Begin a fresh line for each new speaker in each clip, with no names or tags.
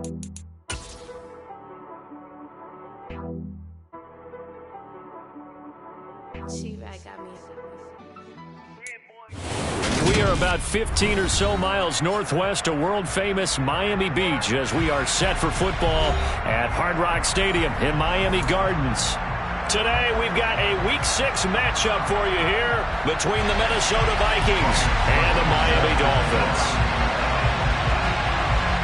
We are about 15 or so miles northwest of world-famous Miami Beach as we are set for football at Hard Rock Stadium in Miami Gardens. Today, we've got a Week 6 matchup for you here between the Minnesota Vikings and the Miami Dolphins.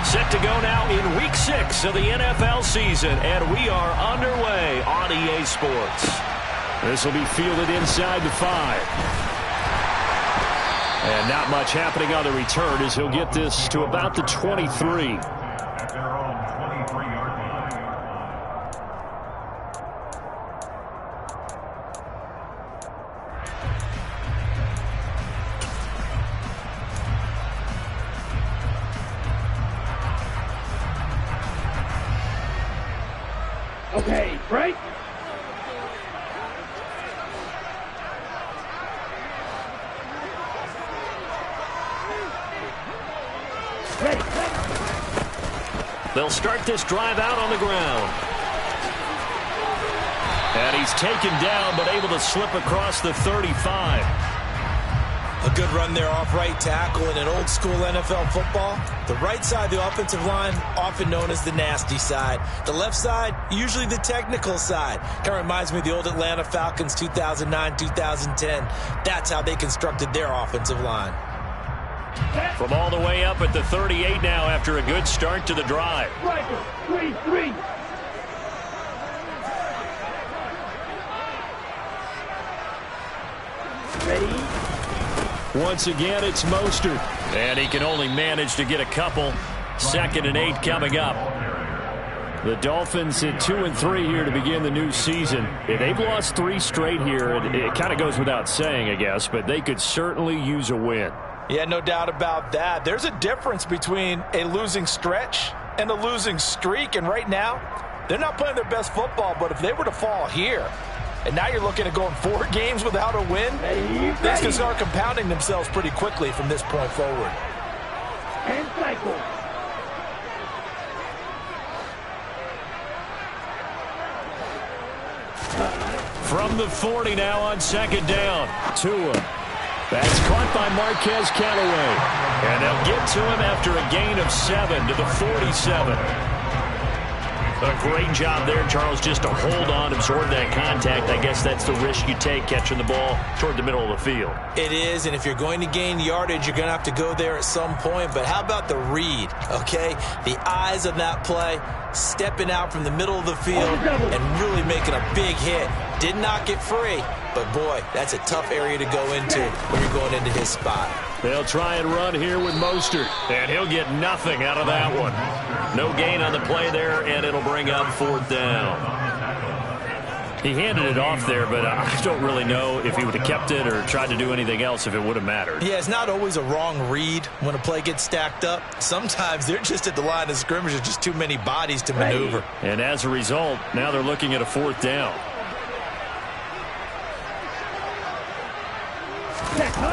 Set to go now in Week 6 of the NFL season, and we are underway on EA Sports. This will be fielded inside the 5. And not much happening on the return as he'll get this to about the 23.
At their own 23-yard line.
Okay, break.
They'll start this drive out on the ground. And he's taken down, but able to slip across the 35.
A good run there off right tackle in an old-school NFL football. The right side of the offensive line, often known as the nasty side. The left side, usually the technical side. Kind of reminds me of the old Atlanta Falcons 2009-2010. That's how they constructed their offensive line.
From all the way up at the 38 now after a good start to the drive.
Striker, 3-3. Ready?
Once again, it's Mostert. And he can only manage to get a couple. 2nd and 8 coming up. The Dolphins at 2-3 here to begin the new season. They've lost 3 straight here. It kind of goes without saying, I guess, but they could certainly use a win.
Yeah, no doubt about that. There's a difference between a losing stretch and a losing streak. And right now, they're not playing their best football. But if they were to fall here, and now you're looking at going 4 games without a win, things can start compounding themselves pretty quickly from this point forward.
And cycle.
From the 40 now on 2nd down. Tua. That's caught by Marquez Callaway. And they'll get to him after a gain of 7 to the 47. A great job there, Charles, just to hold on, absorb that contact. I guess that's the risk you take catching the ball toward the middle of the field.
It is, and if you're going to gain yardage, you're going to have to go there at some point. But how about the read, okay? The eyes of that play, stepping out from the middle of the field and really making a big hit. Did not get free, but boy, that's a tough area to go into when you're going into his spot.
They'll try and run here with Mostert, and he'll get nothing out of that one. No gain on the play there, and it'll bring up 4th down. He handed it off there, but I don't really know if he would have kept it or tried to do anything else if it would have mattered.
Yeah, it's not always a wrong read when a play gets stacked up. Sometimes they're just at the line of scrimmage. There's just too many bodies to maneuver.
And as a result, now they're looking at a 4th down.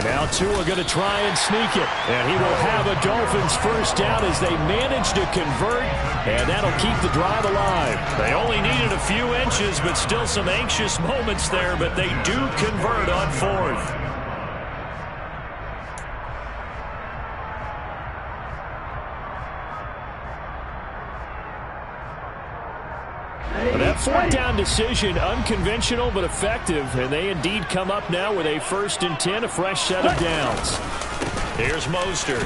Now Tua going to try and sneak it. And he will have a Dolphins 1st down as they manage to convert. And that'll keep the drive alive. They only needed a few inches, but still some anxious moments there. But they do convert on 4th. That 4th down decision, unconventional but effective, and they indeed come up now with a 1st and 10, a fresh set of downs. Here's Mostert.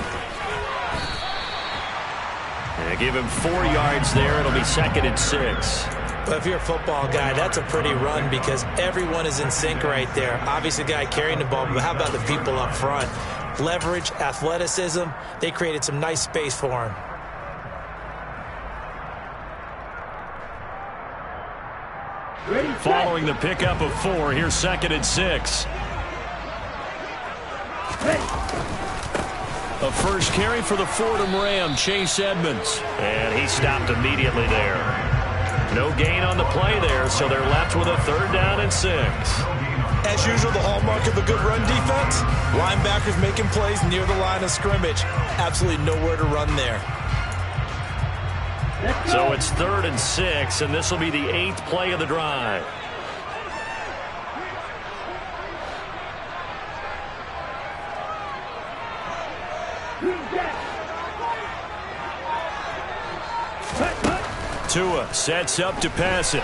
And give him 4 yards there. It'll be 2nd and 6.
But if you're a football guy, that's a pretty run because everyone is in sync right there. Obviously, the guy carrying the ball, but how about the people up front? Leverage, athleticism, they created some nice space for him.
Following the pickup of 4, here's 2nd and 6. A first carry for the Fordham Ram, Chase Edmonds. And he stopped immediately there. No gain on the play there, so they're left with a 3rd down and 6.
As usual, the hallmark of a good run defense, linebackers making plays near the line of scrimmage. Absolutely nowhere to run there.
So it's 3rd and 6, and this will be the 8th play of the drive. Tua sets up to pass it.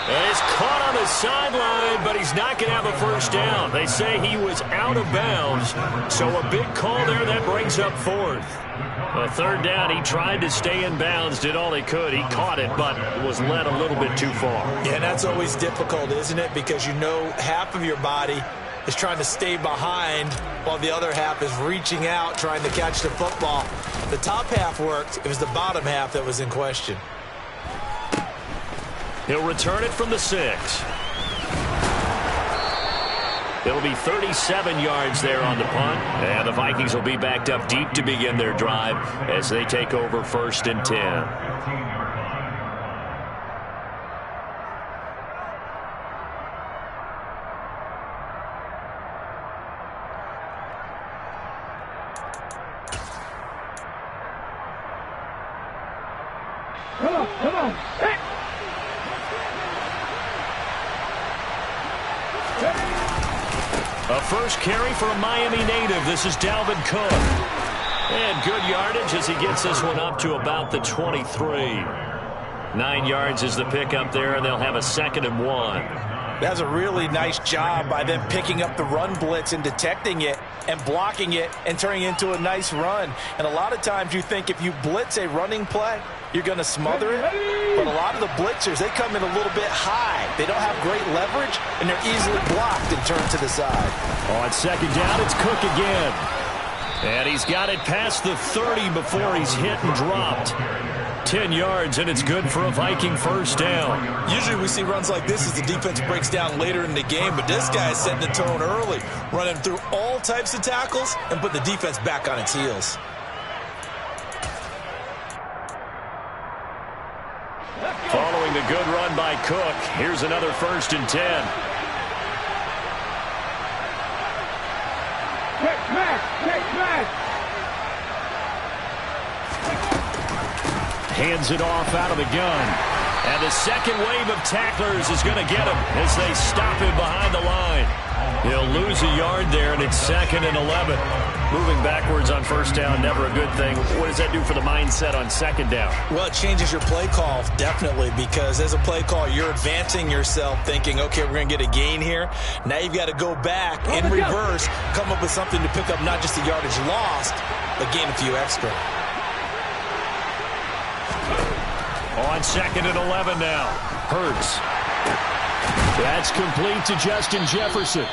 And he's caught on the sideline, but he's not going to have a first down. They say he was out of bounds, so a big call there that brings up 4th. A 3rd down, he tried to stay in bounds, did all he could. He caught it, but was led a little bit too far.
Yeah, and that's always difficult, isn't it? Because you know half of your body is trying to stay behind while the other half is reaching out, trying to catch the football. The top half worked. It was the bottom half that was in question.
He'll return it from the 6. It'll be 37 yards there on the punt. And the Vikings will be backed up deep to begin their drive as they take over 1st and 10.
Come on. Hey.
A first carry for a Miami native. This is Dalvin Cook. And good yardage as he gets this one up to about the 23. 9 yards is the pickup there, and they'll have a 2nd and 1.
That's a really nice job by them picking up the run blitz and detecting it and blocking it and turning it into a nice run. And a lot of times you think if you blitz a running play, you're going to smother it. But a lot of the blitzers, they come in a little bit high. They don't have great leverage, and they're easily blocked and turned to the side.
On 2nd down, it's Cook again. And he's got it past the 30 before he's hit and dropped. 10 yards, and it's good for a Viking first down.
Usually we see runs like this as the defense breaks down later in the game, but this guy is setting the tone early, running through all types of tackles and put the defense back on its heels.
Following a good run by Cook, here's another 1st and 10.
Check smash.
Hands it off out of the gun. And the second wave of tacklers is going to get him as they stop him behind the line. He'll lose a yard there, and it's 2nd and 11. Moving backwards on first down, never a good thing. What does that do for the mindset on 2nd down?
Well, it changes your play call, definitely, because as a play call, you're advancing yourself thinking, okay, we're going to get a gain here. Now you've got to go back in reverse, come up with something to pick up not just the yardage lost, but gain a few extra.
On 2nd and 11 now. Hurts. That's complete to Justin Jefferson.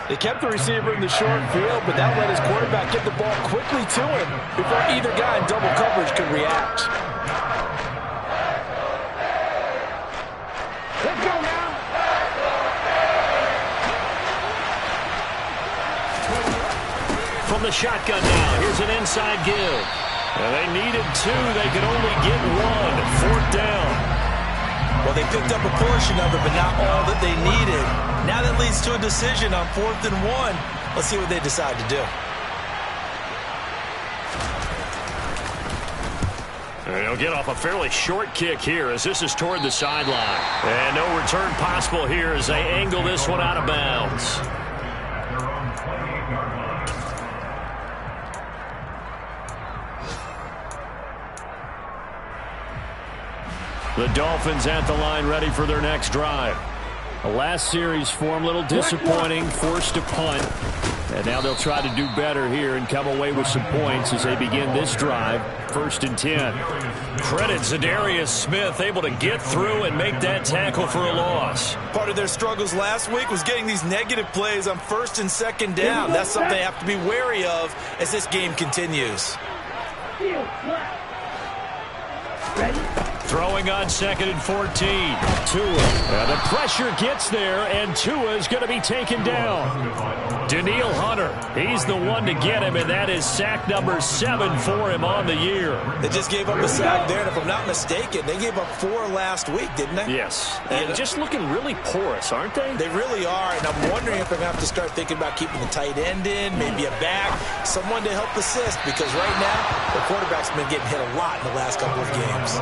They kept the receiver in the short field, but that let his quarterback get the ball quickly to him before either guy in double coverage could react.
Let's go now.
From the shotgun now, here's an inside give. And they needed 2. They could only get 1. 4th down.
Well, they picked up a portion of it, but not all that they needed. Now that leads to a decision on 4th and 1. Let's see what they decide to do.
And he'll get off a fairly short kick here as this is toward the sideline. And no return possible here as they angle this one out of bounds. The Dolphins at the line ready for their next drive. The last series form a little disappointing, forced to punt. And now they'll try to do better here and come away with some points as they begin this drive, 1st and 10. Credit Zadarius Smith, able to get through and make that tackle for a loss.
Part of their struggles last week was getting these negative plays on 1st and 2nd down. That's something they have to be wary of as this game continues.
Ready?
Throwing on 2nd and 14. Tua. The pressure gets there, and Tua is going to be taken down. Danielle Hunter, he's the one to get him, and that is sack number 7 for him on the year.
They just gave up a sack there, and if I'm not mistaken, they gave up 4 last week, didn't they?
Yes. And just looking really porous, aren't they?
They really are, and I'm wondering if they're going to have to start thinking about keeping the tight end in, maybe a back, someone to help assist, because right now, the quarterback's been getting hit a lot in the last couple of games.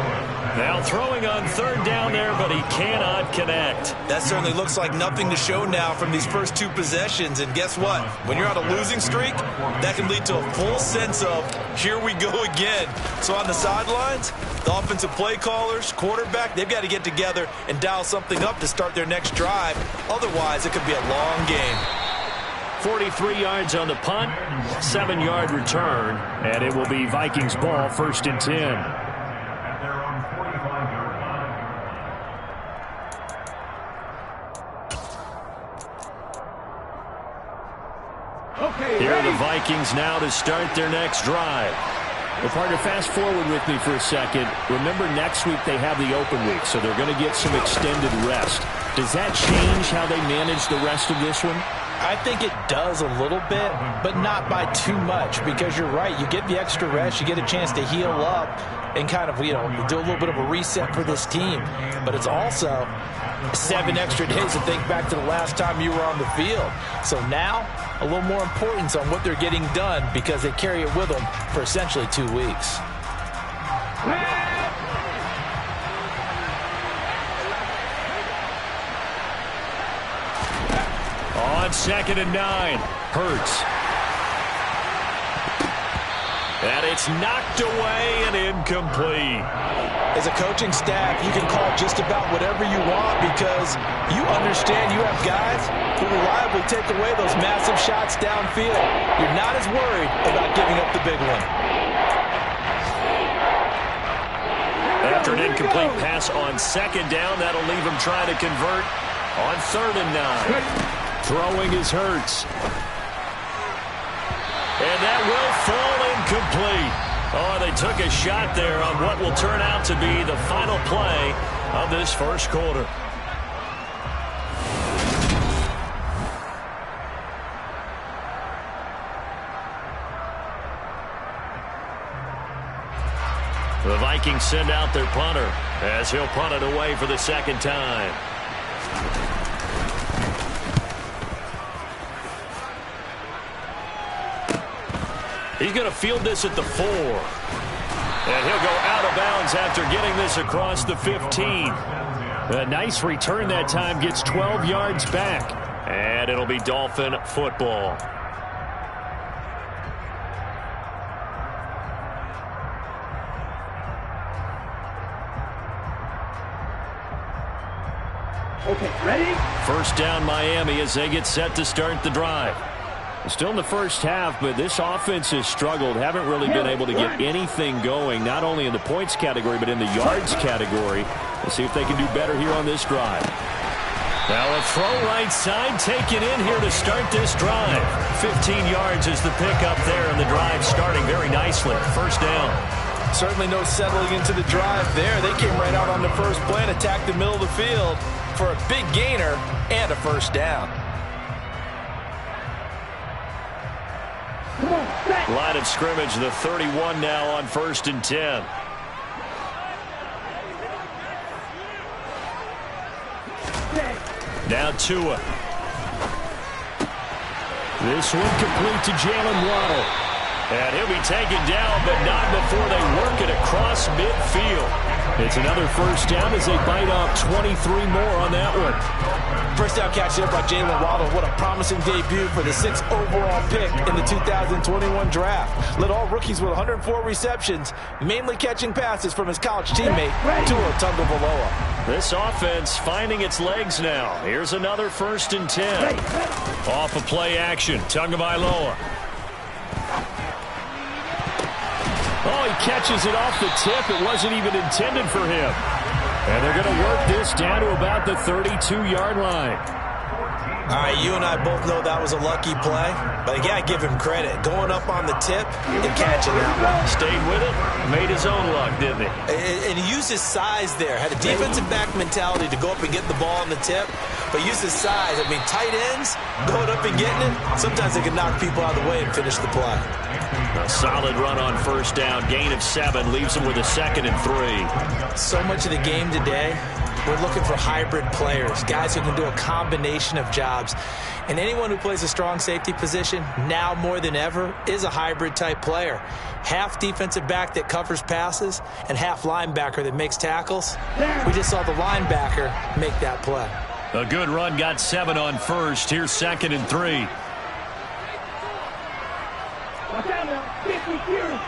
Now throwing on 3rd down there, but he cannot connect.
That certainly looks like nothing to show now from these first 2 possessions, and guess what? When you're on a losing streak, that can lead to a full sense of, here we go again. So on the sidelines, the offensive play callers, quarterback, they've got to get together and dial something up to start their next drive. Otherwise, it could be a long game.
43 yards on the punt, 7-yard return, and it will be Vikings ball, 1st and 10. Here are the Vikings now to start their next drive. Well, partner, fast forward with me for a second. Remember, next week they have the open week, so they're going to get some extended rest. Does that change how they manage the rest of this one?
I think it does a little bit, but not by too much, because you're right. You get the extra rest, you get a chance to heal up and kind of, do a little bit of a reset for this team. But it's also 7 extra days to think back to the last time you were on the field. So now, a little more importance on what they're getting done, because they carry it with them for essentially 2 weeks.
On 2nd and 9, Hurts. And it's knocked away and incomplete.
As a coaching staff, you can call just about whatever you want, because you understand you have guys who reliably take away those massive shots downfield. You're not as worried about giving up the big one.
After an incomplete pass on 2nd down, that'll leave him trying to convert on 3rd and 9. Throwing is Hurts. And that will fall incomplete. Oh, they took a shot there on what will turn out to be the final play of this first quarter. The Vikings send out their punter as he'll punt it away for the 2nd time. He's going to field this at the 4. And he'll go out of bounds after getting this across the 15. A nice return that time, gets 12 yards back. And it'll be Dolphin football.
Okay, ready?
1st down Miami as they get set to start the drive. Still in the first half, but this offense has struggled. Haven't really been able to get anything going, not only in the points category, but in the yards category. We'll see if they can do better here on this drive. Now a throw right side taken in here to start this drive. 15 yards is the pickup there, and the drive starting very nicely. 1st down.
Certainly no settling into the drive there. They came right out on the first play and attacked the middle of the field for a big gainer and a 1st down.
Line of scrimmage, the 31 now on 1st and 10. Now Tua. This one complete to Jalen Waddle. And he'll be taken down, but not before they work it across midfield. It's another 1st down as they bite off 23 more on that one.
1st down catch there by Jalen Waddle. What a promising debut for the 6th overall pick in the 2021 draft. Led all rookies with 104 receptions, mainly catching passes from his college teammate, Tua Tagovailoa.
This offense finding its legs now. Here's another 1st and 10. Off of play action, Tagovailoa. Oh, he catches it off the tip. It wasn't even intended for him. And they're going to work this down to about the 32-yard line.
All right, you and I both know that was a lucky play, but I give him credit. Going up on the tip and catching that one.
Stayed with it, made his own luck, didn't he?
And he used his size there. Had a defensive back mentality to go up and get the ball on the tip, but used his size. I mean, tight ends, going up and getting it, sometimes they can knock people out of the way and finish the play.
A solid run on first down. Gain of 7 leaves him with a 2nd and 3.
So much of the game today, we're looking for hybrid players, guys who can do a combination of jobs. And anyone who plays a strong safety position, now more than ever, is a hybrid-type player. Half defensive back that covers passes and half linebacker that makes tackles. We just saw the linebacker make that play.
A good run, got 7 on first. Here's 2nd and 3.
Watch out now. 50 here.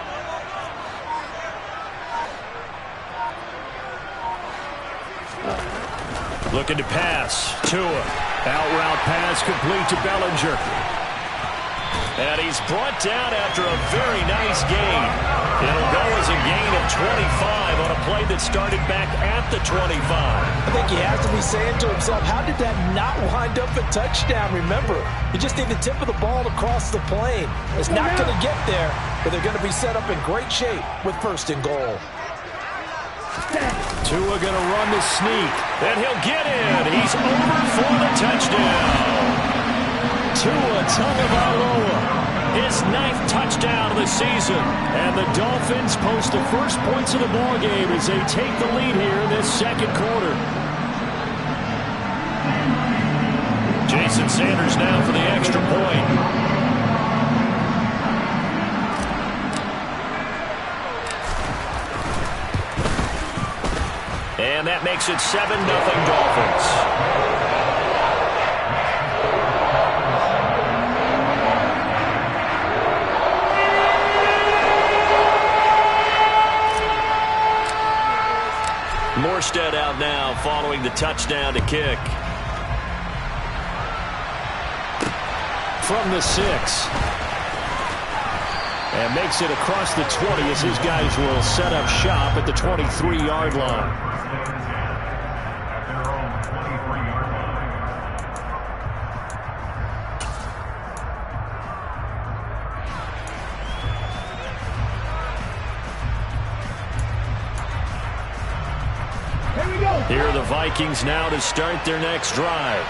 Looking to pass. Tua. Out route pass complete to Bellinger. And he's brought down after a very nice gain. It'll go as a gain of 25 on a play that started back at the 25.
I think he has to be saying to himself, how did that not wind up a touchdown? Remember, you just need the tip of the ball to cross the plane. It's not going to get there, but they're going to be set up in great shape with 1st and goal.
Tua going to run the sneak, and he'll get in. He's over for the touchdown. Tua Tagovailoa, his 9th touchdown of the season. And the Dolphins post the first points of the ballgame as they take the lead here in this 2nd quarter. Jason Sanders now for the extra point. And that makes it 7-0 Dolphins. Morstead out now following the touchdown to kick. From the 6. And makes it across the 20 as his guys will set up shop at the 23-yard line. Here are the Vikings now to start their next drive.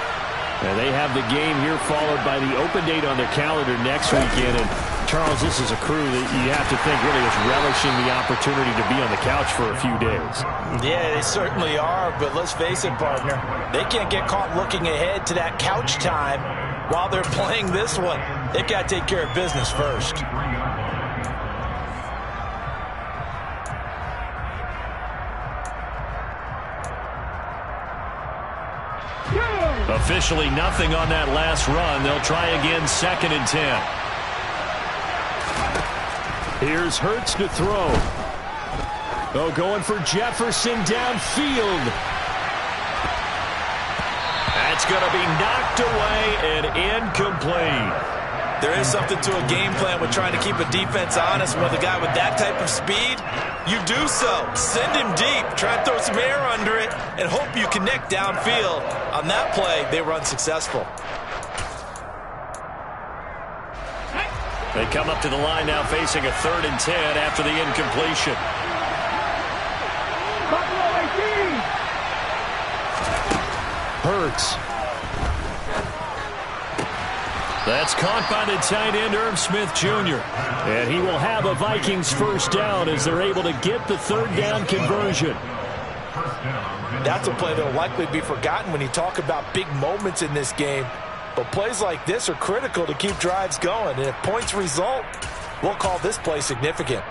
And they have the game here followed by the open date on their calendar next weekend. And Charles, this is a crew that you have to think really is relishing the opportunity to be on the couch for a few days.
Yeah, they certainly are, but let's face it, partner. They can't get caught looking ahead to that couch time while they're playing this one. They've got to take care of business first.
Officially nothing on that last run. They'll try again 2nd and 10. Here's Hurts to throw. Oh, going for Jefferson downfield. That's going to be knocked away and incomplete.
There is something to a game plan with trying to keep a defense honest. With a guy with that type of speed, you do so. Send him deep. Try and throw some air under it and hope you connect downfield. On that play, they were unsuccessful.
They come up to the line now facing a 3rd and 10 after the incompletion. Hurts. That's caught by the tight end, Irv Smith Jr. And he will have a Vikings 1st down as they're able to get the 3rd down conversion.
That's a play that will likely be forgotten when you talk about big moments in this game. But plays like this are critical to keep drives going. And if points result, we'll call this play significant.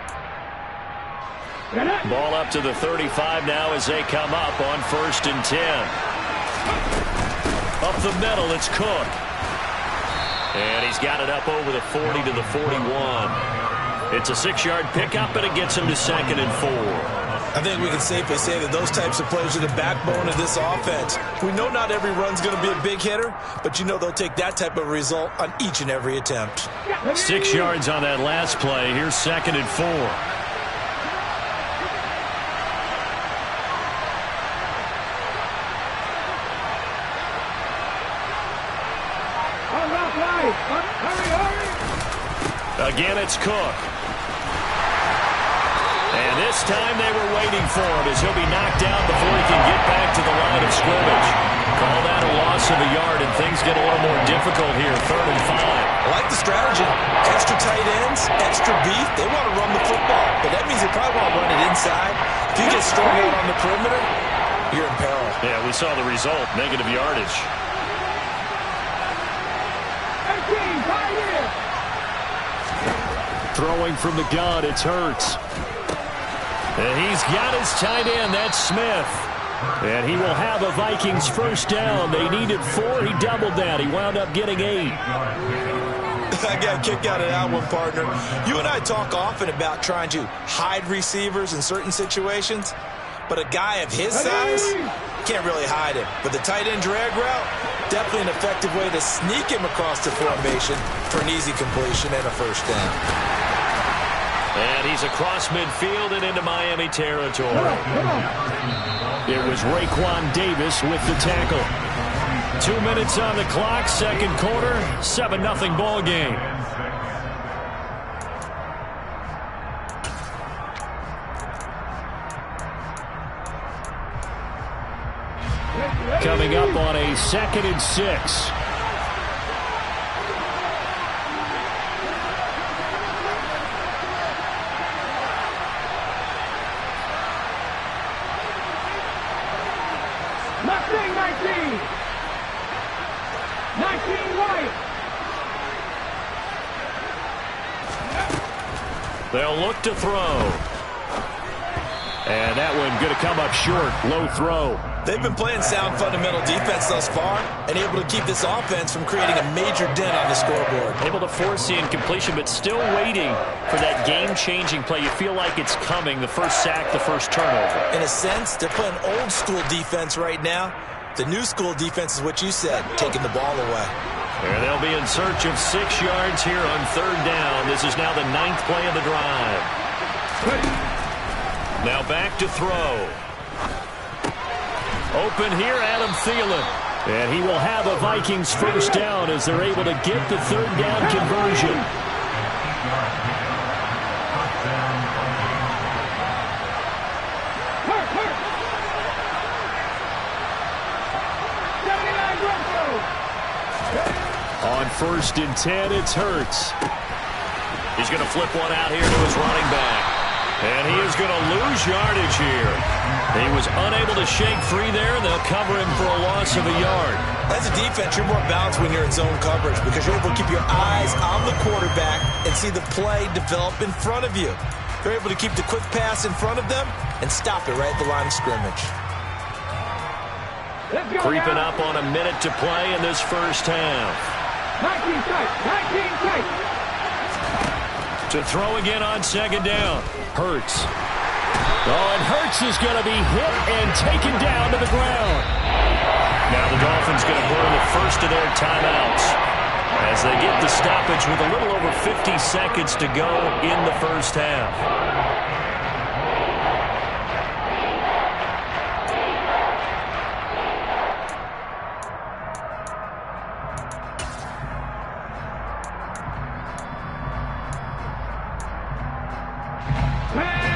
Ball up to the 35 now as they come up on 1st and 10. Up the middle, it's Cook. And he's got it up over the 40 to the 41. It's a 6-yard pickup, and it gets him to 2nd and 4.
I think we can safely say that those types of plays are the backbone of this offense. We know not every run's going to be a big hitter, but you know they'll take that type of result on each and every attempt.
6 yards on that last play. Here's 2nd and 4. Again, it's Cook. And this time they were waiting for him as he'll be knocked out before he can get back to the line of scrimmage. Call that a loss of a yard, and things get a little more difficult here, 3rd and 5.
I like the strategy. Extra tight ends, extra beef. They want to run the football, but that means they probably want to run it inside. If you get strung out on the perimeter, you're in peril.
Yeah, we saw the result, negative yardage. Throwing from the gun, it's Hurts. And he's got his tight end, that's Smith. And he will have a Vikings first down. They needed 4, he doubled that. He wound up getting 8.
I got a kick out of that one, partner. You and I talk often about trying to hide receivers in certain situations, but a guy of his size can't really hide him. But the tight end drag route, definitely an effective way to sneak him across the formation for an easy completion and a first down.
And he's across midfield and into Miami territory. It was Raekwon Davis with the tackle. 2 minutes on the clock, second quarter, 7-0 ball game. Coming up on a 2nd and 6. They'll look to throw. And that one going to come up short. Low throw.
They've been playing sound fundamental defense thus far and able to keep this offense from creating a major dent on the scoreboard.
Able to force the incompletion, but still waiting for that game-changing play. You feel like it's coming, the first sack, the first turnover.
In a sense, they're playing old-school defense right now. The new-school defense is what you said, taking the ball away.
And they'll be in search of 6 yards here on 3rd down. This is now the 9th play of the drive. Now back to throw. Open here, Adam Thielen. And he will have a Vikings first down as they're able to get the 3rd down conversion. On 1st and 10, it's Hurts. He's going to flip one out here to his running back. And he is going to lose yardage here. He was unable to shake free there, and they'll cover him for a loss of a yard.
As a defense, you're more balanced when you're in zone coverage because you're able to keep your eyes on the quarterback and see the play develop in front of you. You're able to keep the quick pass in front of them and stop it right at the line of scrimmage.
Creeping up on a minute to play in this first half.
19 tight, 19 tight.
To throw again on 2nd down. Hurts. Oh, and Hurts is going to be hit and taken down to the ground. Now the Dolphins going to burn the first of their timeouts as they get the stoppage with a little over 50 seconds to go in the first half.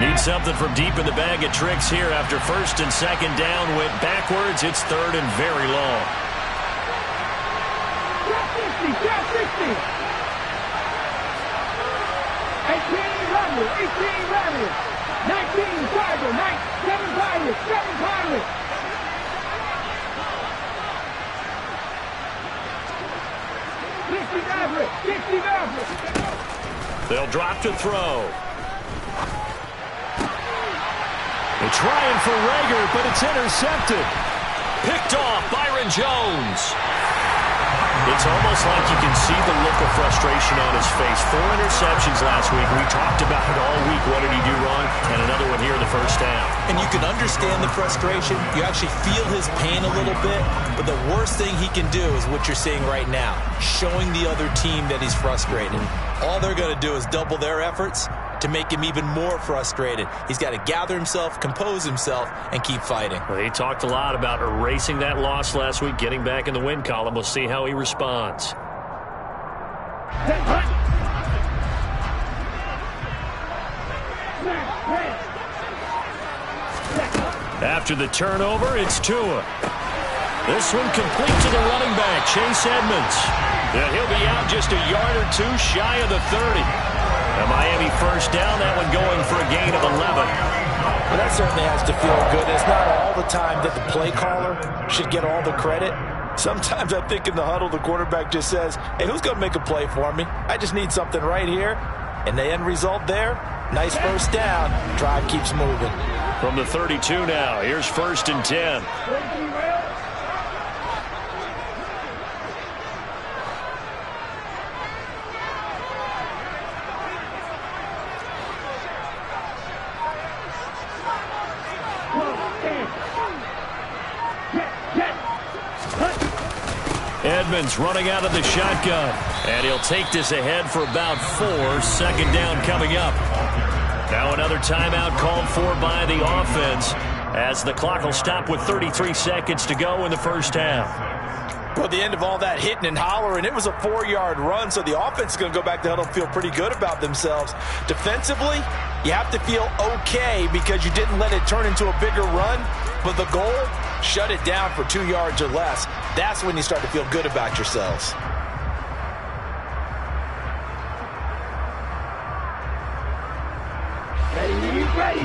Need something from deep in the bag of tricks here after 1st and 2nd down. Went backwards. It's 3rd and very long.
60, 60. 18 runner, 18 runner. 19 driver, 7 pilot, 7 pilot.
They'll drop to throw. They're trying for Rager, but it's intercepted. Picked off, Byron Jones. It's almost like you can see the look of frustration on his face. 4 interceptions last week. We talked about it all week. What did he do wrong? And another one here in the first half.
And you can understand the frustration. You actually feel his pain a little bit. But the worst thing he can do is what you're seeing right now, showing the other team that he's frustrated. All they're going to do is double their efforts to make him even more frustrated. He's got to gather himself, compose himself, and keep fighting.
Well, he talked a lot about erasing that loss last week, getting back in the win column. We'll see how he responds. After the turnover, it's Tua. This one complete to the running back, Chase Edmonds. And he'll be out just a yard or two shy of the 30. A Miami first down, that one going for a gain of 11.
Well, that certainly has to feel good. It's not all the time that the play caller should get all the credit. Sometimes I think in the huddle, the quarterback just says, hey, who's going to make a play for me? I just need something right here. And the end result there, nice first down. Drive keeps moving.
From the 32 now, here's 1st and 10. Edmonds running out of the shotgun. And he'll take this ahead for about 4. 2nd down coming up. Now another timeout called for by the offense as the clock will stop with 33 seconds to go in the first half.
Well, the end of all that hitting and hollering, it was a 4-yard run, so the offense is going to go back to huddle and feel pretty good about themselves. Defensively, you have to feel okay because you didn't let it turn into a bigger run, but the goal, shut it down for 2 yards or less. That's when you start to feel good about yourselves.
Ready.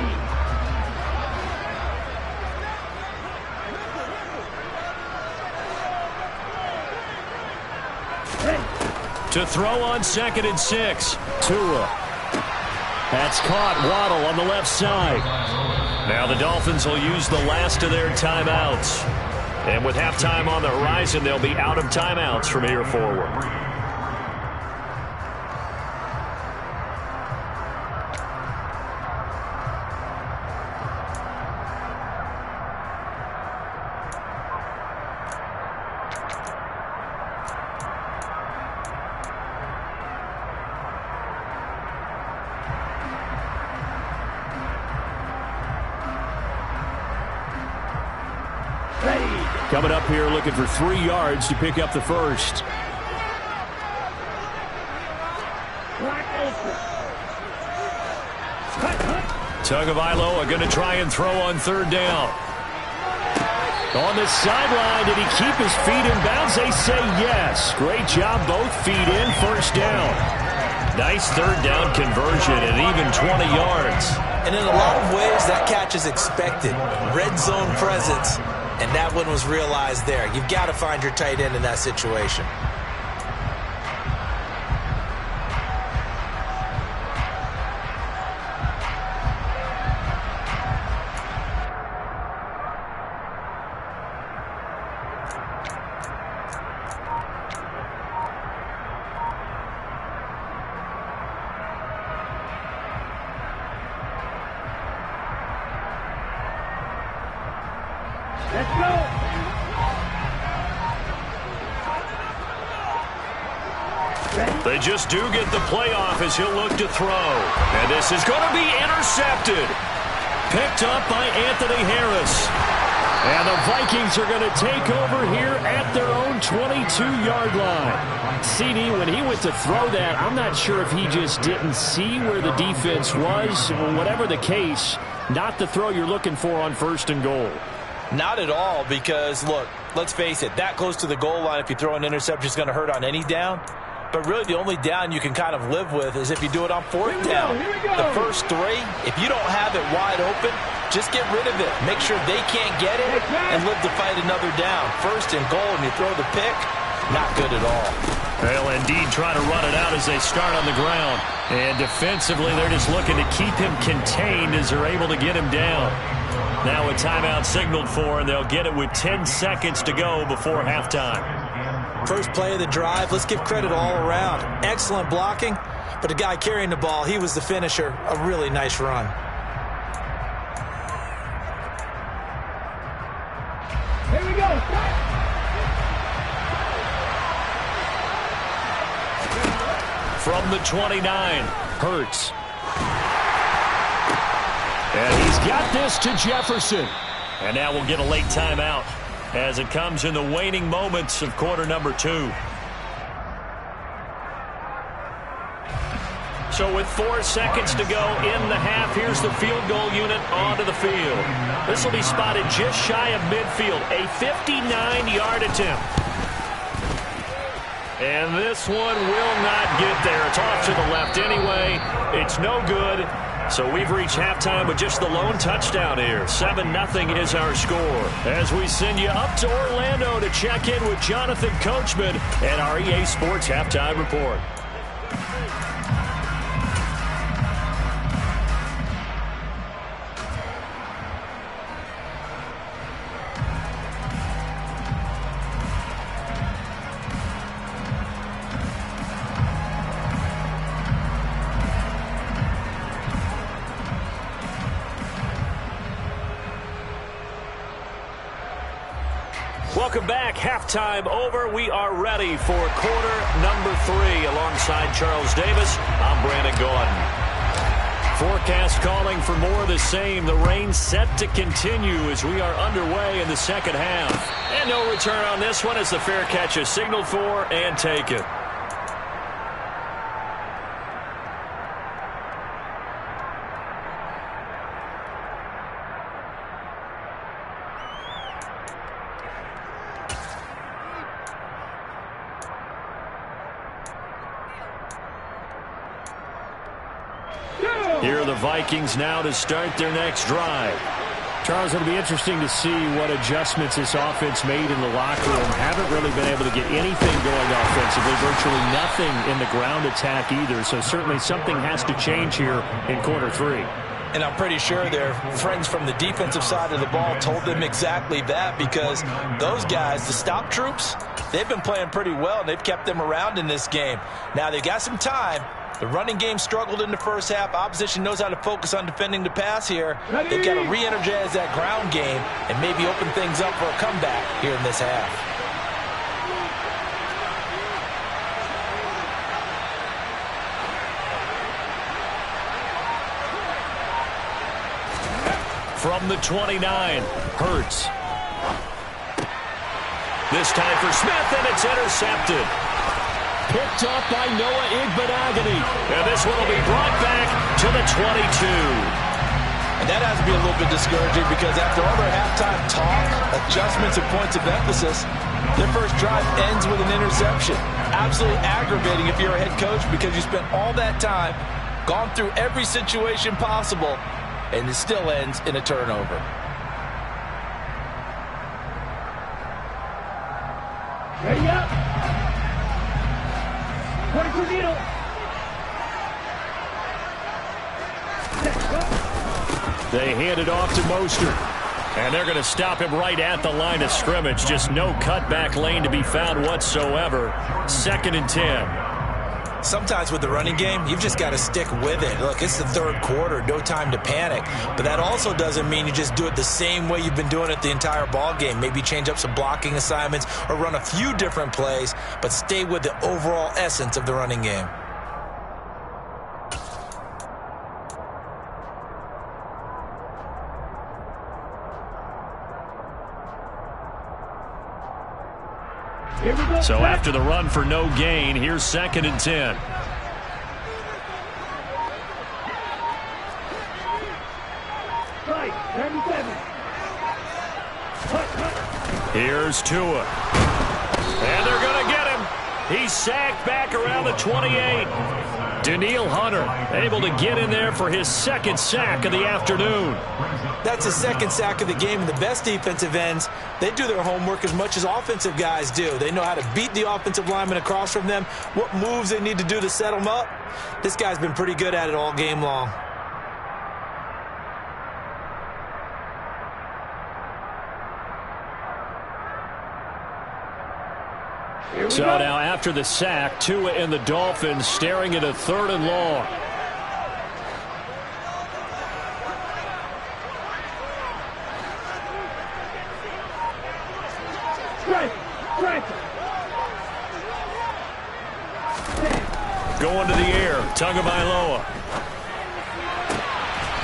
To throw on 2nd and 6. Tua. That's caught. Waddle on the left side. Now the Dolphins will use the last of their timeouts. And with halftime on the horizon, they'll be out of timeouts from here forward. Coming up here looking for 3 yards to pick up the first. Tagovailoa are going to try and throw on 3rd down. On the sideline, did he keep his feet in bounds? They say yes. Great job, both feet in, 1st down. Nice 3rd down conversion and even 20 yards.
And in a lot of ways, that catch is expected. Red zone presence. And that one was realized there. You've got to find your tight end in that situation.
Let's go.
They just do get the playoff as he'll look to throw. And this is going to be intercepted. Picked up by Anthony Harris. And the Vikings are going to take over here at their own 22-yard line. CD, when he went to throw that, I'm not sure if he just didn't see where the defense was. Whatever the case, not the throw you're looking for on 1st and goal.
Not at all, because, look, let's face it, that close to the goal line, if you throw an interception, is going to hurt on any down. But really, the only down you can kind of live with is if you do it on 4th down. The first 3, if you don't have it wide open, just get rid of it. Make sure they can't get it and live to fight another down. 1st and goal, and you throw the pick, not good at all.
They'll indeed try to run it out as they start on the ground. And defensively, they're just looking to keep him contained as they're able to get him down. Now a timeout signaled for, and they'll get it with 10 seconds to go before halftime.
First play of the drive, let's give credit all around. Excellent blocking, but the guy carrying the ball, he was the finisher. A really nice run.
Here we go.
From the 29, Hurts. And he's got this to Jefferson. And now we'll get a late timeout as it comes in the waning moments of quarter number 2. So with 4 seconds to go in the half, here's the field goal unit onto the field. This will be spotted just shy of midfield, a 59-yard attempt. And this one will not get there. It's off to the left anyway. It's no good. So we've reached halftime with just the lone touchdown here. 7-0 is our score. As we send you up to Orlando to check in with Jonathan Coachman and our EA Sports Halftime Report. Welcome back. Halftime over. We are ready for quarter number 3. Alongside Charles Davis, I'm Brandon Gaudin. Forecast calling for more of the same. The rain set to continue as we are underway in the second half. And no return on this one as the fair catch is signaled for and taken. Here are the Vikings now to start their next drive.
Charles, it'll be interesting to see what adjustments this offense made in the locker room. Haven't really been able to get anything going offensively, virtually nothing in the ground attack either. So certainly something has to change here in quarter 3.
And I'm pretty sure their friends from the defensive side of the ball told them exactly that, because those guys, the stop troops, they've been playing pretty well, and they've kept them around in this game. Now, they've got some time. The running game struggled in the first half. Opposition knows how to focus on defending the pass here. They've got to re-energize that ground game and maybe open things up for a comeback here in this half.
From the 29, Hurts. This time for Smith, and it's intercepted. Picked up by Noah Igbenogany. And this one will be brought back to the 22.
And that has to be a little bit discouraging, because after all their halftime talk, adjustments, and points of emphasis, their first drive ends with an interception. Absolutely aggravating if you're a head coach, because you spent all that time, gone through every situation possible, and it still ends in a turnover.
Ready up. 22 needle.
They hand it off to Mostert. And they're going to stop him right at the line of scrimmage. Just no cutback lane to be found whatsoever. 2nd and 10.
Sometimes with the running game, you've just got to stick with it. Look, it's the third quarter, no time to panic. But that also doesn't mean you just do it the same way you've been doing it the entire ball game. Maybe change up some blocking assignments or run a few different plays, but stay with the overall essence of the running game.
So after the run for no gain, here's 2nd and 10.
Right, 37.
Here's Tua. And they're going to get him. He's sacked back around the 28. Danielle Hunter able to get in there for his 2nd sack of the afternoon.
That's his 2nd sack of the game. And the best defensive ends, they do their homework as much as offensive guys do. They know how to beat the offensive lineman across from them, what moves they need to do to set them up. This guy's been pretty good at it all game long.
So now after the sack, Tua and the Dolphins staring at a 3rd and long. Going to the air, Tagovailoa.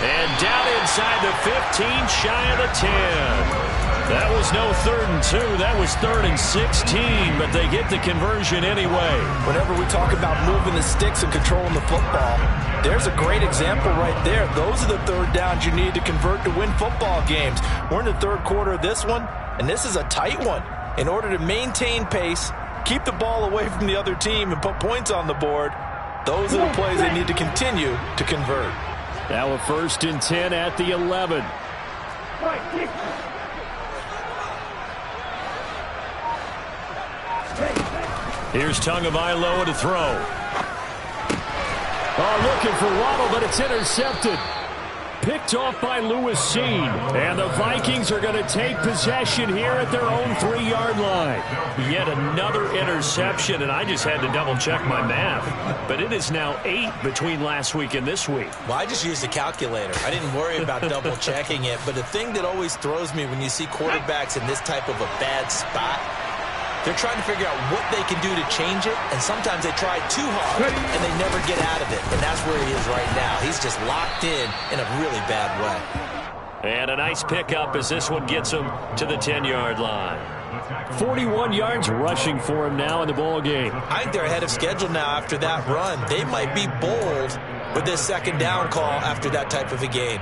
And down inside the 15, shy of the 10. That was no 3rd and 2. That was 3rd and 16, but they get the conversion anyway.
Whenever we talk about moving the sticks and controlling the football, there's a great example right there. Those are the 3rd downs you need to convert to win football games. We're in the 3rd quarter of this one, and this is a tight one. In order to maintain pace, keep the ball away from the other team, and put points on the board, those are the plays they need to continue to convert.
Now a 1st and 10 at the 11.
Here's Tagovailoa to throw.
Oh, looking for Waddle, but it's intercepted. Picked off by Lewis Seen. And the Vikings are going to take possession here at their own 3-yard line.
Yet another interception, and I just had to double-check my math. But it is now 8 between last week and this week.
Well, I just used a calculator. I didn't worry about double-checking it. But the thing that always throws me when you see quarterbacks in this type of a bad spot, they're trying to figure out what they can do to change it, and sometimes they try too hard, and they never get out of it. And that's where he is right now. He's just locked in a really bad way.
And a nice pickup as this one gets him to the 10-yard line.
41 yards rushing for him now in the ball game.
I think they're ahead of schedule now after that run. They might be bold with this 2nd down call after that type of a game.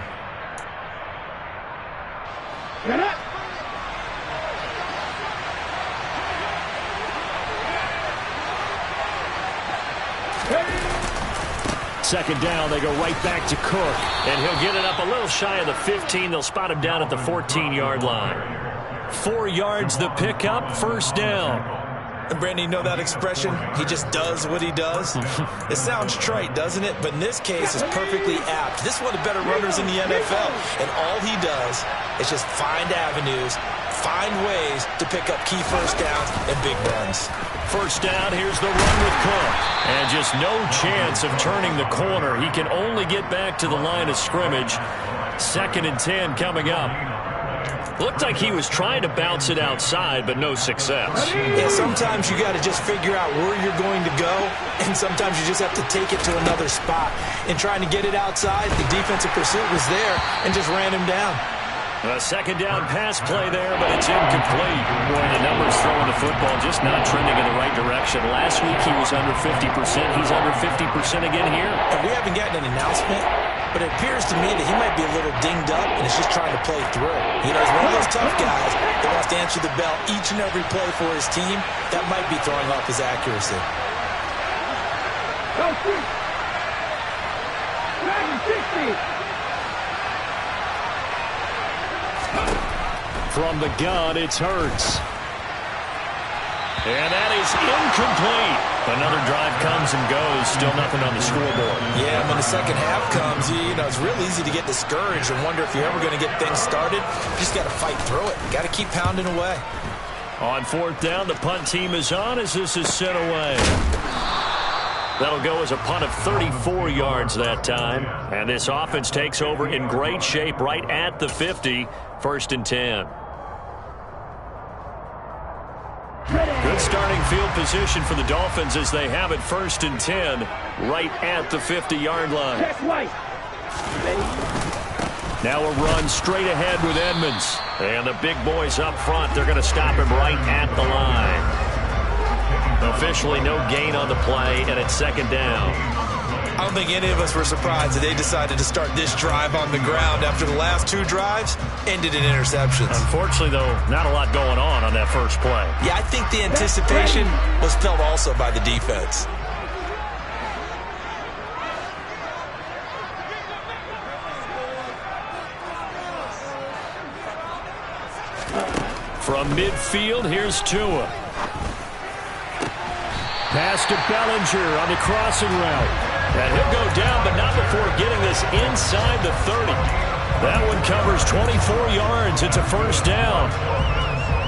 Get up.
Second down, they go right back to Cook.
And he'll get it up a little shy of the 15. They'll spot him down at the 14-yard line. 4 yards the pickup, 1st down.
And Brandon, you know that expression? He just does what he does. It sounds trite, doesn't it? But in this case, it's perfectly apt. This is one of the better runners in the NFL. And all he does is just find avenues, find ways to pick up key 1st downs and big runs.
1st down, here's the run with Cook. And just no chance of turning the corner. He can only get back to the line of scrimmage. 2nd and 10 coming up. Looked like he was trying to bounce it outside, but no success.
Yeah, sometimes you got to just figure out where you're going to go, and sometimes you just have to take it to another spot. In trying to get it outside, the defensive pursuit was there and just ran him down.
A 2nd down pass play there, but it's incomplete. Boy, the numbers throwing the football just not trending in the right direction. Last week he was under 50%. He's under 50% again here.
And we haven't gotten an announcement, but it appears to me that he might be a little dinged up and is just trying to play through. You know, he's one of those tough guys that wants to answer the bell each and every play for his team. That might be throwing off his accuracy.
From the gun, it's Hurts.
And that is incomplete. Another drive comes and goes. Still nothing on the scoreboard.
Yeah, when the second half comes, you know, it's real easy to get discouraged and wonder if you're ever going to get things started. You just got to fight through it. Got to keep pounding away.
On 4th down, the punt team is on as this is sent away. That'll go as a punt of 34 yards that time. And this offense takes over in great shape right at the 50. 1st and 10. Good starting field position for the Dolphins as they have it 1st and 10 right at the 50-yard line. Now a run straight ahead with Edmonds. And the big boys up front, they're going to stop him right at the line. Officially no gain on the play, and it's 2nd down.
I don't think any of us were surprised that they decided to start this drive on the ground after the last 2 drives ended in interceptions.
Unfortunately, though, not a lot going on that first play.
Yeah, I think the anticipation was felt also by the defense.
From midfield, here's Tua.
Pass to Bellinger on the crossing route.
And he'll go down, but not before getting this inside the 30. That one covers 24 yards. It's a 1st down.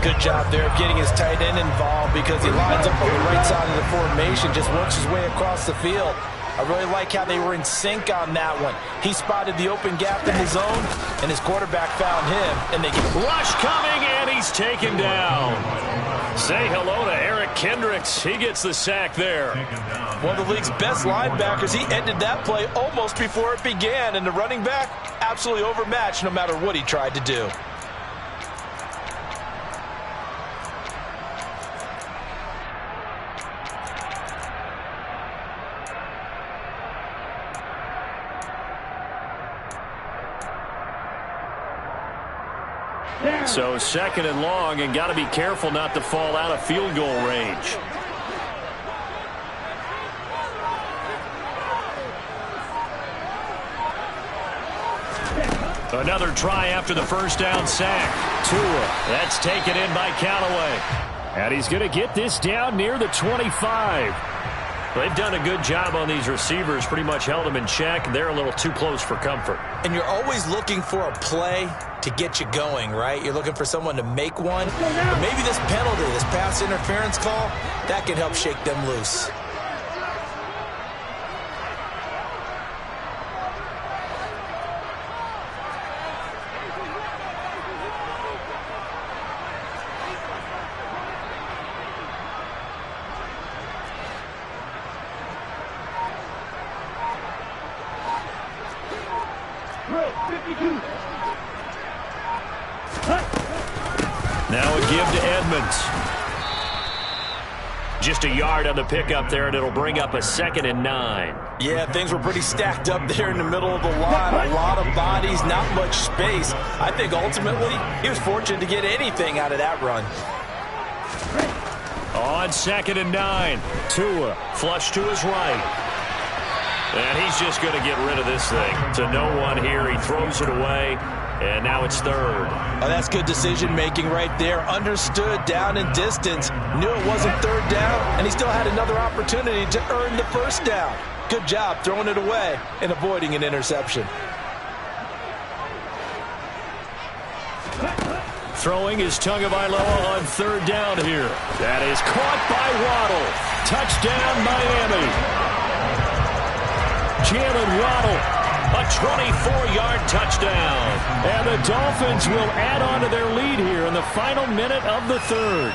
Good job there of getting his tight end involved because he lines up on the right side of the formation, just works his way across the field. I really like how they were in sync on that one. He spotted the open gap in the zone, and his quarterback found him. And they get
rush coming, and he's taken down. Say hello to Eric Kendricks. He gets the sack there.
One of the league's best linebackers. He ended that play almost before it began, and the running back absolutely overmatched no matter what he tried to do.
So second and long, and got to be careful not to fall out of field goal range. Another try after the first down sack. Tua, that's taken in by Callaway. And he's going to get this down near the 25. They've done a good job on these receivers, pretty much held them in check. They're a little too close for comfort.
And you're always looking for a play to get you going, right? You're looking for someone to make one. But maybe this penalty, this pass interference call, that can help shake them loose.
Now a give to Edmonds. Just a yard on the pickup there, and it'll bring up a 2nd and 9.
Yeah, things were pretty stacked up there in the middle of the line. A lot of bodies, not much space. I think ultimately he was fortunate to get anything out of that run.
On 2nd and 9, Tua flush to his right. And he's just going to get rid of this thing. To no one here. He throws it away, and now it's 3rd.
Oh, that's good decision-making right there. Understood down in distance. Knew it wasn't 3rd down, and he still had another opportunity to earn the 1st down. Good job throwing it away and avoiding an interception.
Throwing is Tagovailoa on 3rd down here. That is caught by Waddle. Touchdown, Miami. Jalen Waddle, a 24-yard touchdown. And the Dolphins will add on to their lead here in the final minute of the 3rd.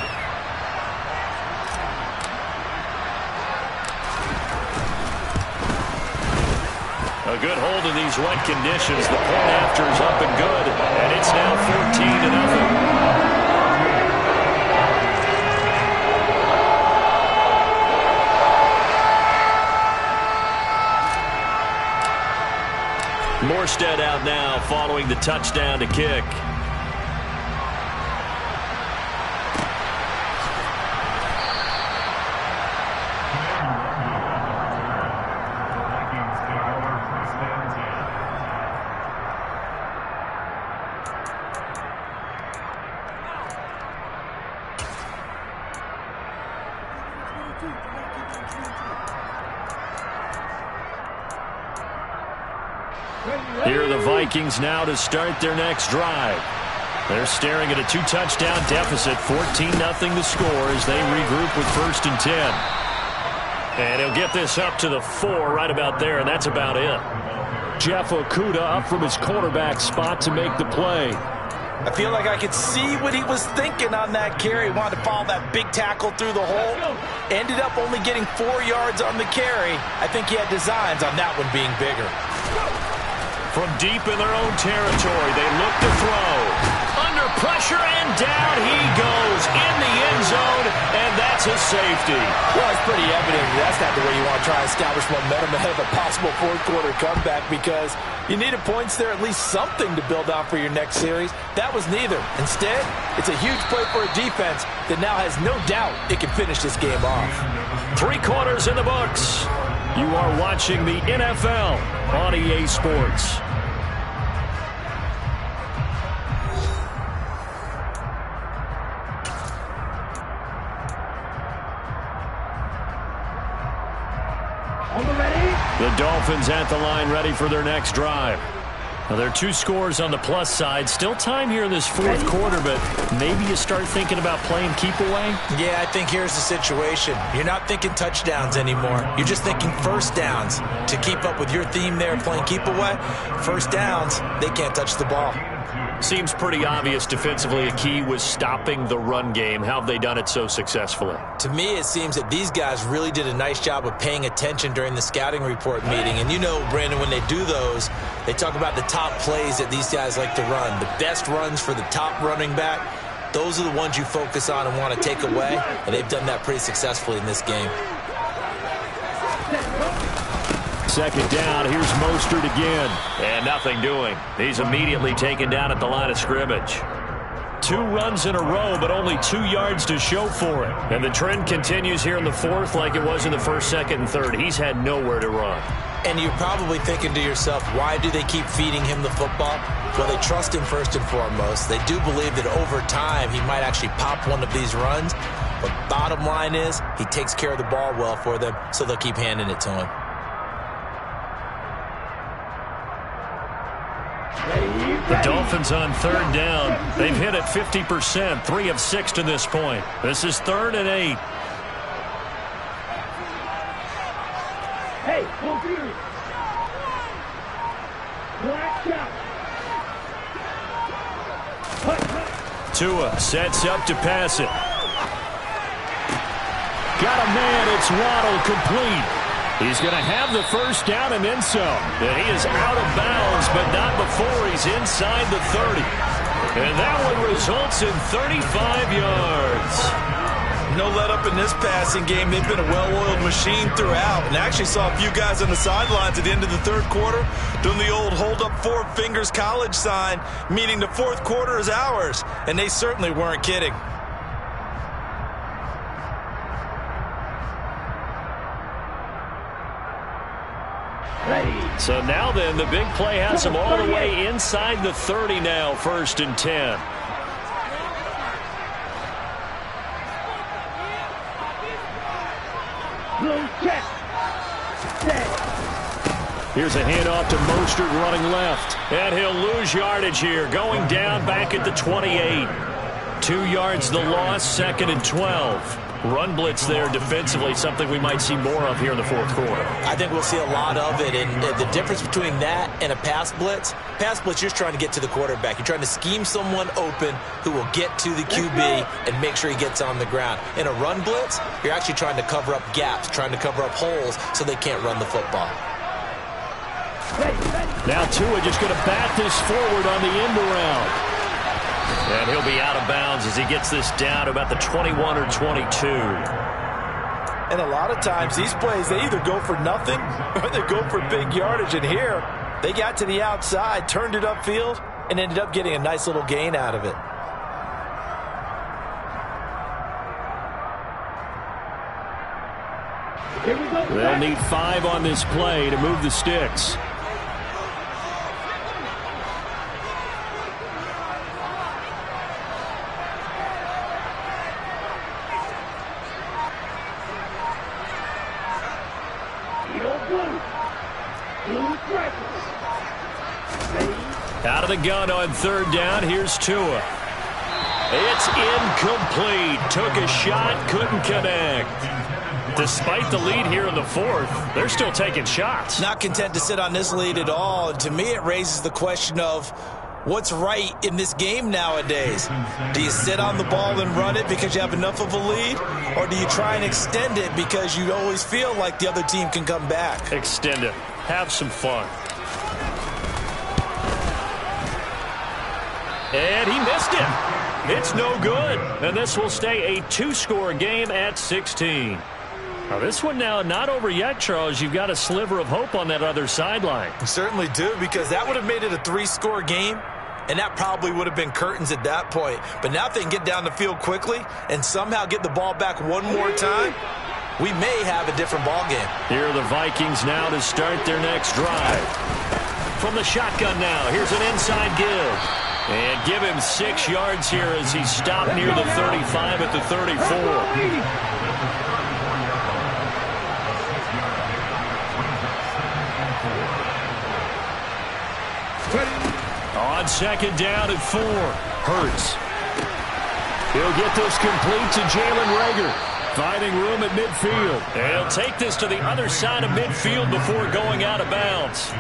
A good hold in these wet conditions. The point after is up and good, and it's now 14-0. Morstead out now following the touchdown to kick. Here are the Vikings now to start their next drive. They're staring at a 2-touchdown deficit, 14-0 the score as they regroup with 1st and 10. And he'll get this up to the 4 right about there, and that's about it. Jeff Okudah up from his quarterback spot to make the play.
I feel like I could see what he was thinking on that carry. He wanted to follow that big tackle through the hole. Ended up only getting 4 yards on the carry. I think he had designs on that one being bigger.
From deep in their own territory, they look to throw. Under pressure, and down he goes in the end zone, and that's a safety.
Well, it's pretty evident that's not the way you want to try and establish momentum ahead of a possible 4th-quarter comeback, because you needed points there, at least something to build on for your next series. That was neither. Instead, it's a huge play for a defense that now has no doubt it can finish this game off.
3 quarters in the books. You are watching the NFL on EA Sports. The Dolphins at the line ready for their next drive. Now, there are 2 scores on the plus side. Still time here in this 4th quarter, but maybe you start thinking about playing keep away?
Yeah, I think here's the situation. You're not thinking touchdowns anymore. You're just thinking 1st downs. To keep up with your theme there, playing keep away, 1st downs, they can't touch the ball.
Seems pretty obvious defensively a key was stopping the run game. How have they done it so successfully?
To me, it seems that these guys really did a nice job of paying attention during the scouting report meeting. And you know, Brandon, when they do those, they talk about the top plays that these guys like to run. The best runs for the top running back, those are the ones you focus on and want to take away. And they've done that pretty successfully in this game.
2nd down, here's Mostert again. And nothing doing. He's immediately taken down at the line of scrimmage. 2 runs in a row, but only 2 yards to show for it. And the trend continues here in the 4th like it was in the 1st, 2nd, and 3rd. He's had nowhere to run.
And you're probably thinking to yourself, why do they keep feeding him the football? Well, they trust him first and foremost. They do believe that over time he might actually pop one of these runs. But bottom line is he takes care of the ball well for them, so they'll keep handing it to him.
The Dolphins on 3rd down. They've hit it 50%, 3 of 6 to this point. This is 3rd and 8.
Hey, hold you. Black out.
Tua sets up to pass it. Got a man. It's Waddle, complete. He's going to have the 1st down and then some. And he is out of bounds, but not before he's inside the 30. And that one results in 35 yards.
No let up in this passing game. They've been a well-oiled machine throughout. And I actually saw a few guys on the sidelines at the end of the 3rd quarter doing the old hold up 4 fingers college sign, meaning the 4th quarter is ours. And they certainly weren't kidding.
So now then, the big play has him all the way inside the 30 now, 1st and 10. Here's a handoff to Mostert running left. And he'll lose yardage here, going down back at the 28. 2 yards the loss, 2nd and 12. Run blitz there defensively, something we might see more of here in the 4th quarter.
I think we'll see a lot of it, and the difference between that and a pass blitz, you're just trying to get to the quarterback. You're trying to scheme someone open who will get to the QB and make sure he gets on the ground. In a run blitz, you're actually trying to cover up gaps, trying to cover up holes so they can't run the football.
Now Tua just going to bat this forward on the end around. And he'll be out of bounds as he gets this down to about the 21 or 22.
And a lot of times these plays, they either go for nothing or they go for big yardage. And here, they got to the outside, turned it upfield, and ended up getting a nice little gain out of it.
They'll need 5 on this play to move the sticks. Out of the gun on 3rd down. Here's Tua. It's incomplete. Took a shot, couldn't connect. Despite the lead here in the 4th, they're still taking shots.
Not content to sit on this lead at all. And to me, it raises the question of what's right in this game nowadays. Do you sit on the ball and run it because you have enough of a lead? Or do you try and extend it because you always feel like the other team can come back?
Extend it. Have some fun. And he missed it. It's no good. And this will stay a 2-score game at 16. Now this one now not over yet, Charles. You've got a sliver of hope on that other sideline.
You certainly do, because that would have made it a 3-score game, and that probably would have been curtains at that point. But now if they can get down the field quickly and somehow get the ball back one more time, we may have a different ball game.
Here are the Vikings now to start their next drive. From the shotgun now, here's an inside give. And give him 6 yards here as he stopped near the 35 at the 34. On 2nd down at 4. Hurts. He'll get this complete to Jalen Reagor. Finding room at midfield. And he'll take this to the other side of midfield before going out of bounds.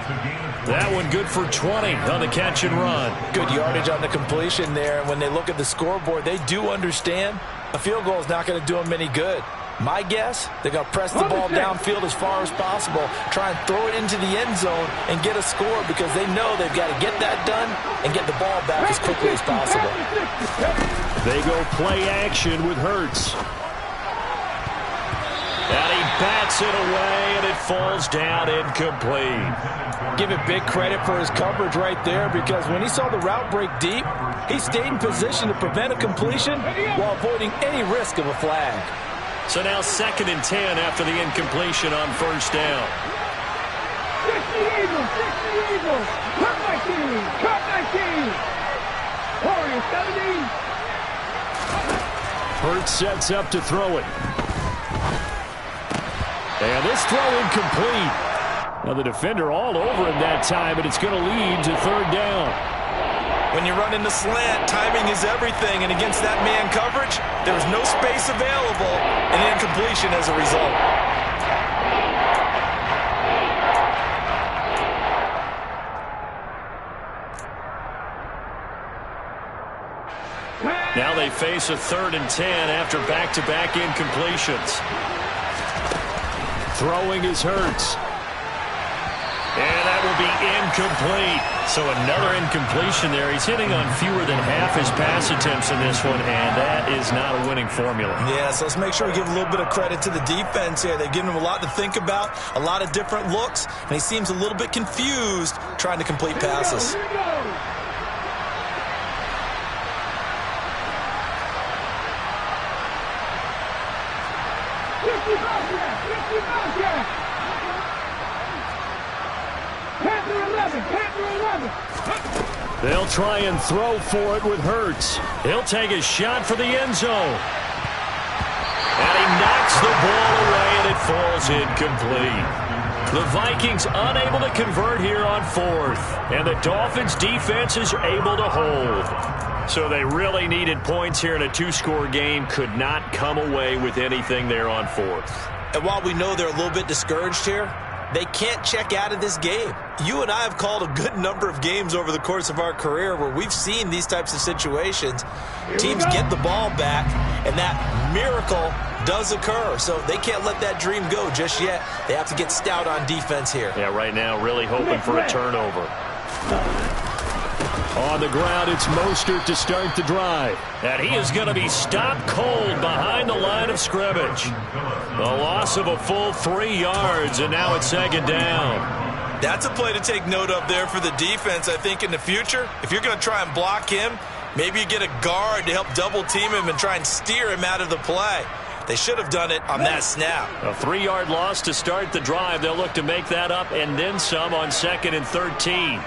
That one good for 20 on the catch and run.
Good yardage on the completion there. And when they look at the scoreboard, they do understand a field goal is not going to do them any good. My guess, they're going to press the ball downfield as far as possible, try and throw it into the end zone and get a score, because they know they've got to get that done and get the ball back as quickly as possible.
They go play action with Hurts. And he bats it away, and it falls down incomplete.
Give it big credit for his coverage right there, because when he saw the route break deep, he stayed in position to prevent a completion while avoiding any risk of a flag.
So now 2nd and 10 after the incompletion on first down.
60 Eagles, 60 Eagles. Cut my team, cut my team. Warriors 70.
Hurts sets up to throw it. And this throw incomplete. Now the defender all over him that time, and it's going to lead to 3rd down.
When you run in the slant, timing is everything, and against that man coverage, there's no space available, and incompletion as a result.
Now they face a 3rd and 10 after back-to-back incompletions. Throwing is Hurts. And that will be incomplete. So another incompletion there. He's hitting on fewer than half his pass attempts in this one, and that is not a winning formula.
Yeah, so let's make sure we give a little bit of credit to the defense here. They've given him a lot to think about, a lot of different looks, and he seems a little bit confused trying to complete passes.
Here we go.
They'll try and throw for it with Hurts.
He'll take a shot for the end zone. And he knocks the ball away, and it falls incomplete. The Vikings unable to convert here on 4th. And the Dolphins defense is able to hold. So they really needed points here in a 2-score game. Could not come away with anything there on 4th.
And while we know they're a little bit discouraged here, they can't check out of this game. You and I have called a good number of games over the course of our career where we've seen these types of situations. Teams get the ball back, and that miracle does occur. So they can't let that dream go just yet. They have to get stout on defense here.
Yeah, right now really hoping for a turnover.
On the ground, it's Mostert to start the drive.
And he is going to be stopped cold behind the line of scrimmage. The loss of a full 3 yards, and now it's 2nd down.
That's a play to take note of there for the defense, I think, in the future. If you're going to try and block him, maybe you get a guard to help double-team him and try and steer him out of the play. They should have done it on that snap.
A 3-yard loss to start the drive. They'll look to make that up and then some on 2nd and 13.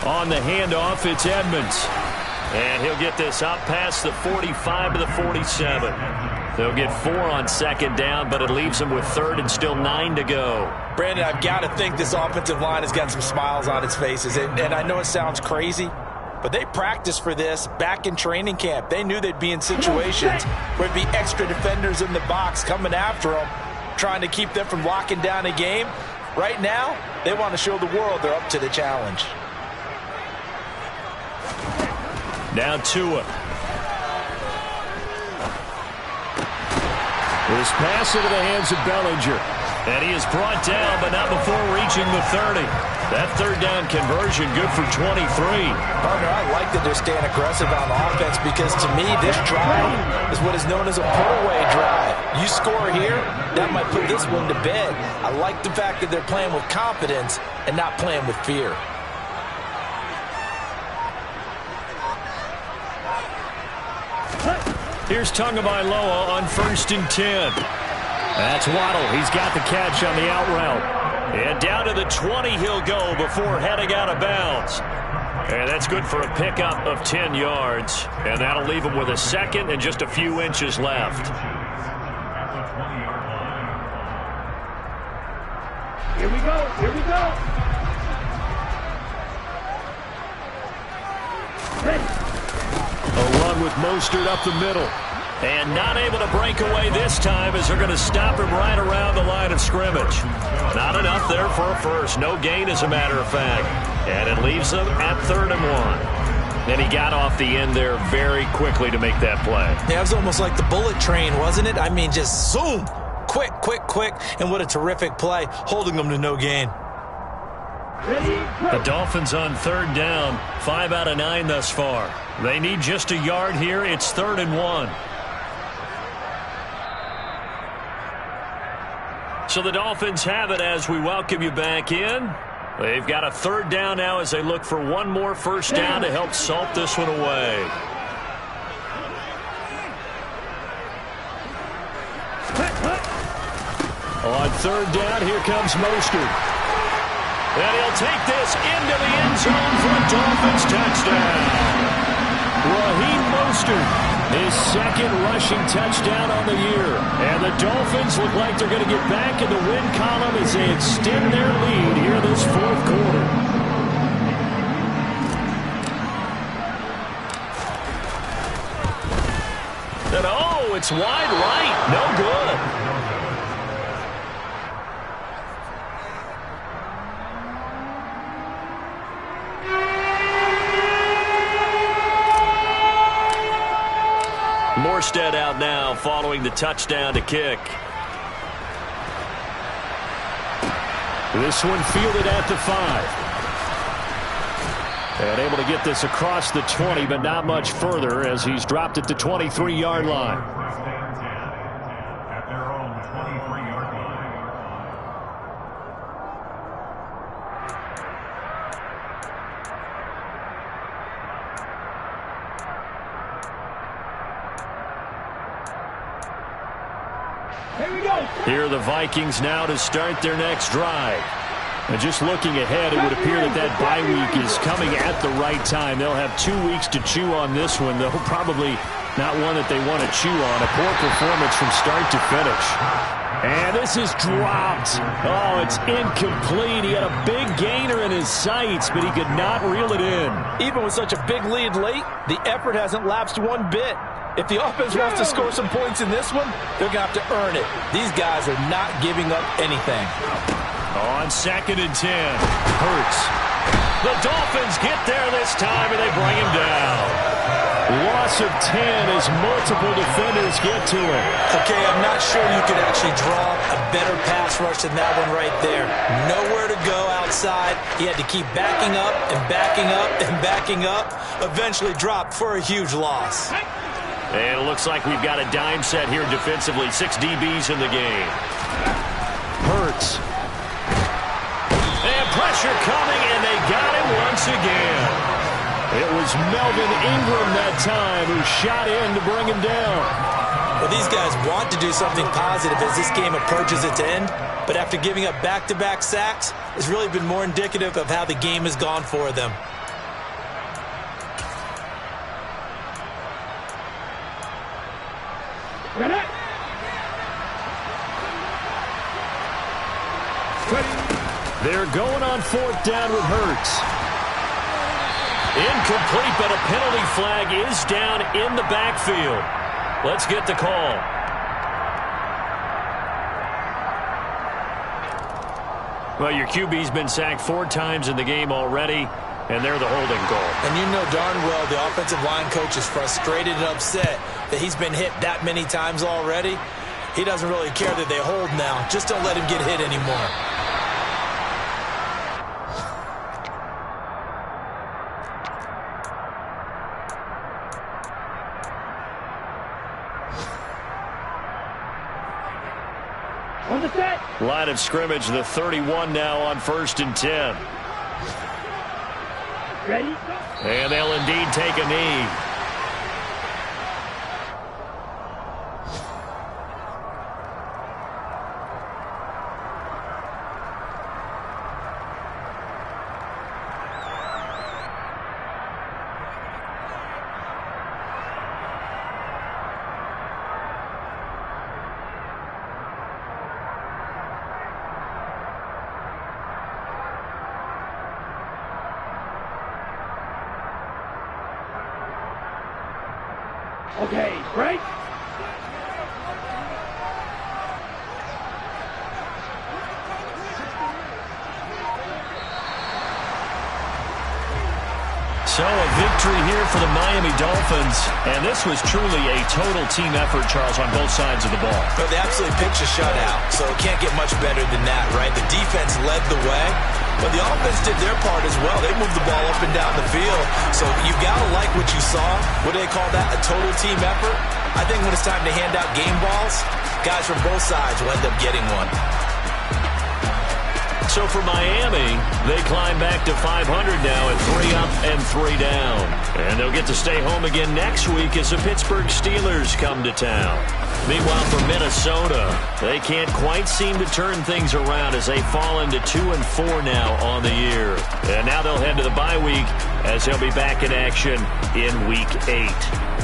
On the handoff, it's Edmonds. And he'll get this out past the 45 to the 47. They'll get 4 on 2nd down, but it leaves them with 3rd and still 9 to go.
Brandon, I've got to think this offensive line has got some smiles on its faces. And I know it sounds crazy, but they practiced for this back in training camp. They knew they'd be in situations where it'd be extra defenders in the box coming after them, trying to keep them from locking down a game. Right now, they want to show the world they're up to the challenge.
Now Tua.
This pass into the hands of Bellinger.
And he is brought down, but not before reaching the 30. That 3rd down conversion good for 23.
Partner, I like that they're staying aggressive on offense because to me, this drive is what is known as a put-away drive. You score here, that might put this one to bed. I like the fact that they're playing with confidence and not playing with fear.
Here's Tagovailoa on 1st and 10.
That's Waddle. He's got the catch on the out route.
And down to the 20 he'll go before heading out of bounds. And that's good for a pickup of 10 yards. And that'll leave him with a 2nd and just a few inches left.
Here we go. Here we go.
A run with Mostert up the middle.
And not able to break away this time as they're going to stop him right around the line of scrimmage. Not enough there for a first. No gain, as a matter of fact. And it leaves them at 3rd and 1. Then he got off the end there very quickly to make that play.
Yeah, it was almost like the bullet train, wasn't it? I mean, just zoom. Quick, quick, quick. And what a terrific play, holding them to no gain.
The Dolphins on 3rd down. 5 out of 9 thus far. They need just a yard here. It's 3rd and 1. So the Dolphins have it as we welcome you back in. They've got a third down now as they look for one more first down to help salt this one away. On third down, here comes Mostert. And he'll take this into the end zone for a Dolphins touchdown. Raheem Mostert, his second rushing touchdown on the year. And the Dolphins look like they're going to get back in the win column as they extend their lead here this fourth quarter. And oh, it's wide right. No good. Morstead out now following the touchdown to kick. This one fielded at the 5. And able to get this across the 20, but not much further as he's dropped at the 23-yard line.
At their own 23-yard line.
Here are the Vikings now to start their next drive. And just looking ahead, it would appear that bye week is coming at the right time. They'll have 2 weeks to chew on this one, though probably not one that they want to chew on. A poor performance from start to finish. And this is dropped. Oh, it's incomplete. He had a big gainer in his sights, but he could not reel it in.
Even with such a big lead late, the effort hasn't lapsed one bit. If the offense wants to score some points in this one, they're going to have to earn it. These guys are not giving up anything.
On 2nd and 10, Hurts. The Dolphins get there this time, and they bring him down. Loss of 10 as multiple defenders get to him.
Okay, I'm not sure you could actually draw a better pass rush than that one right there. Nowhere to go outside. He had to keep backing up and backing up and backing up. Eventually dropped for a huge loss.
And it looks like we've got a dime set here defensively. 6 DBs in the game. Hurts. And pressure coming, and they got him once again. It was Melvin Ingram that time who shot in to bring him down.
Well, these guys want to do something positive as this game approaches its end, but after giving up back-to-back sacks, it's really been more indicative of how the game has gone for them.
They're going on 4th down with Hurts. Incomplete, but a penalty flag is down in the backfield. Let's get the call. Well, your QB's been sacked 4 times in the game already, and they're the holding call.
And you know darn well the offensive line coach is frustrated and upset that he's been hit that many times already. He doesn't really care that they hold now. Just don't let him get hit anymore.
On the set.
Line of scrimmage, the 31 now on 1st and 10.
Ready?
And they'll indeed take a knee.
Okay, break.
So a victory here for the Miami Dolphins, and this was truly a total team effort, Charles, on both sides of the ball.
But they absolutely pitched a shutout, so it can't get much better than that, right? The defense led the way, but the offense did their part as well. They moved the ball up and down the field, so you got to like what you saw. What do they call that? A total team effort? I think when it's time to hand out game balls, guys from both sides will end up getting one.
So for Miami, they climb back to 500 now at 3 up and 3 down. And they'll get to stay home again next week as the Pittsburgh Steelers come to town. Meanwhile, for Minnesota, they can't quite seem to turn things around as they fall into 2-4 now on the year. And now they'll head to the bye week as they'll be back in action in Week 8.